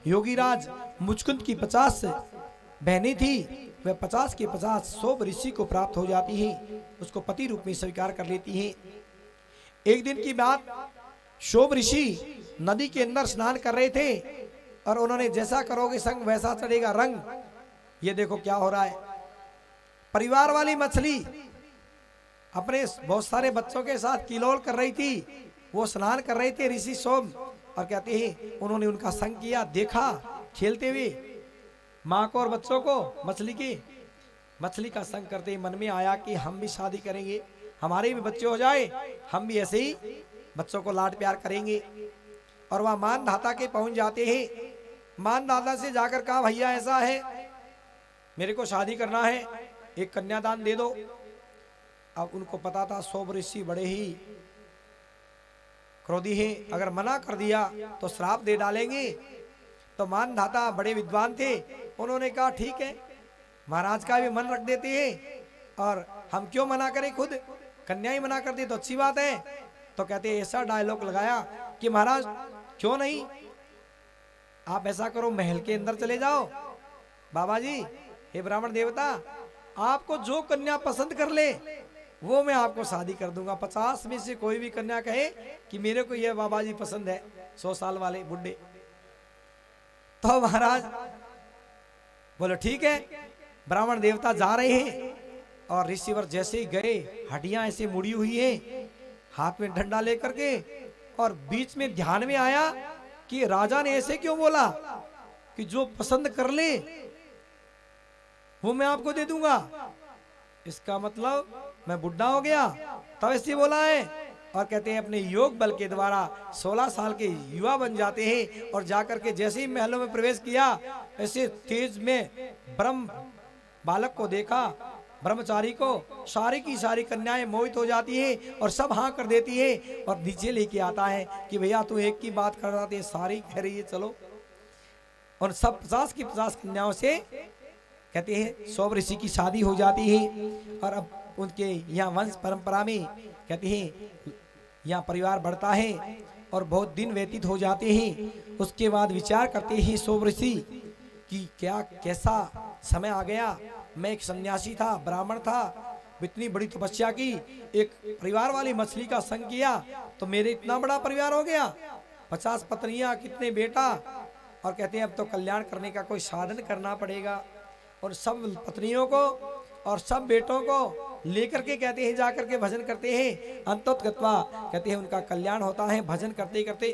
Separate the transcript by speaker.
Speaker 1: योगीराज मुचकुंद की 50 बहनें थी, वह 50 के 50 सोब ऋषि को प्राप्त हो जाती हैं, उसको पति रूप में स्वीकार कर लेती हैं। एक दिन की बात, शोभ ऋषि नदी के अंदर स्नान कर रहे थे और उन्होंने जैसा करोगे संग वैसा चढ़ेगा रंग। ये देखो क्या हो रहा है, परिवार वाली मछली अपने बहुत सारे बच्चों के साथ किलोल कर रही थी, वो स्नान कर रहे थे ऋषि सोम, और कहते हैं उन्होंने उनका संग किया, देखा खेलते हुए माँ को और बच्चों को, मछली का संग करते ही मन में आया कि हम भी शादी करेंगे, हमारे भी बच्चे हो जाए, हम भी ऐसे ही बच्चों को लाड प्यार करेंगे। और वह मानधाता के पहुंच जाते हैं। मानधाता से जाकर कहा, भैया ऐसा है मेरे को शादी करना है, एक कन्यादान दे दो। अब उनको पता था सोब ऋषि बड़े ही क्रोधी हैं, अगर मना कर दिया तो श्राप दे डालेंगे। तो मानधाता बड़े विद्वान थे, उन्होंने कहा ठीक है, महाराज का भी मन रख देते हैं और हम क्यों मना करें, खुद कन्या ही मना कर दे तो अच्छी बात है। तो कहते हैं, ऐसा डायलॉग लगाया कि महाराज क्यों नहीं, आप ऐसा करो महल के अंदर चले जाओ, बाबा जी हे ब्राह्मण देवता, आपको जो कन्या पसंद कर ले वो मैं आपको शादी कर दूंगा। 50 में से कोई भी कन्या कहे कि मेरे को ये बाबा जी पसंद है, 100 साल वाले बुढ़े, तो महाराज बोले ठीक है। ब्राह्मण देवता जा रहे हैं और ऋषिवर जैसे ही गए, हड्डियां ऐसे मुड़ी हुई है, हाथ में डंडा लेकर के, और बीच में ध्यान में आया कि राजा ने ऐसे क्यों बोला कि जो पसंद कर ले वो मैं आपको दे दूंगा, इसका मतलब मैं बुढ़ा हो गया, तब ऐसे बोला है। और कहते हैं अपने योग बल के द्वारा 16 साल के युवा बन जाते हैं और जाकर के जैसे ही महलों में प्रवेश किया, ऐसे तेज में ब्रह्म बालक को देखा, ब्रह्मचारी को, सारी की सारी कन्याएं मोहित हो जाती हैं और सब हाँ कर देती है, और नीचे लेके आता है कि भैया तू एक की बात कर रहा था, सारी कह रही है चलो। और सब 50 की 50 कन्याओं से कहते हैं सोब ऋषि की शादी हो जाती है। और अब उनके यहाँ वंश परंपरा में कहते हैं यहाँ परिवार बढ़ता है और बहुत दिन व्यतीत हो जाते हैं। उसके बाद विचार करते हैं सोब ऋषि कि क्या कैसा समय आ गया, मैं एक सन्यासी था, ब्राह्मण था, इतनी बड़ी तपस्या की, एक परिवार वाली मछली का संग किया तो मेरे इतना बड़ा परिवार हो गया, 50 पत्नियां, कितने बेटा। और कहते हैं अब तो कल्याण करने का कोई साधन करना पड़ेगा, और सब पत्नियों को और सब बेटों को लेकर के कहते हैं जाकर के भजन करते हैं, अंततः कहते हैं उनका कल्याण होता है। भजन करते करते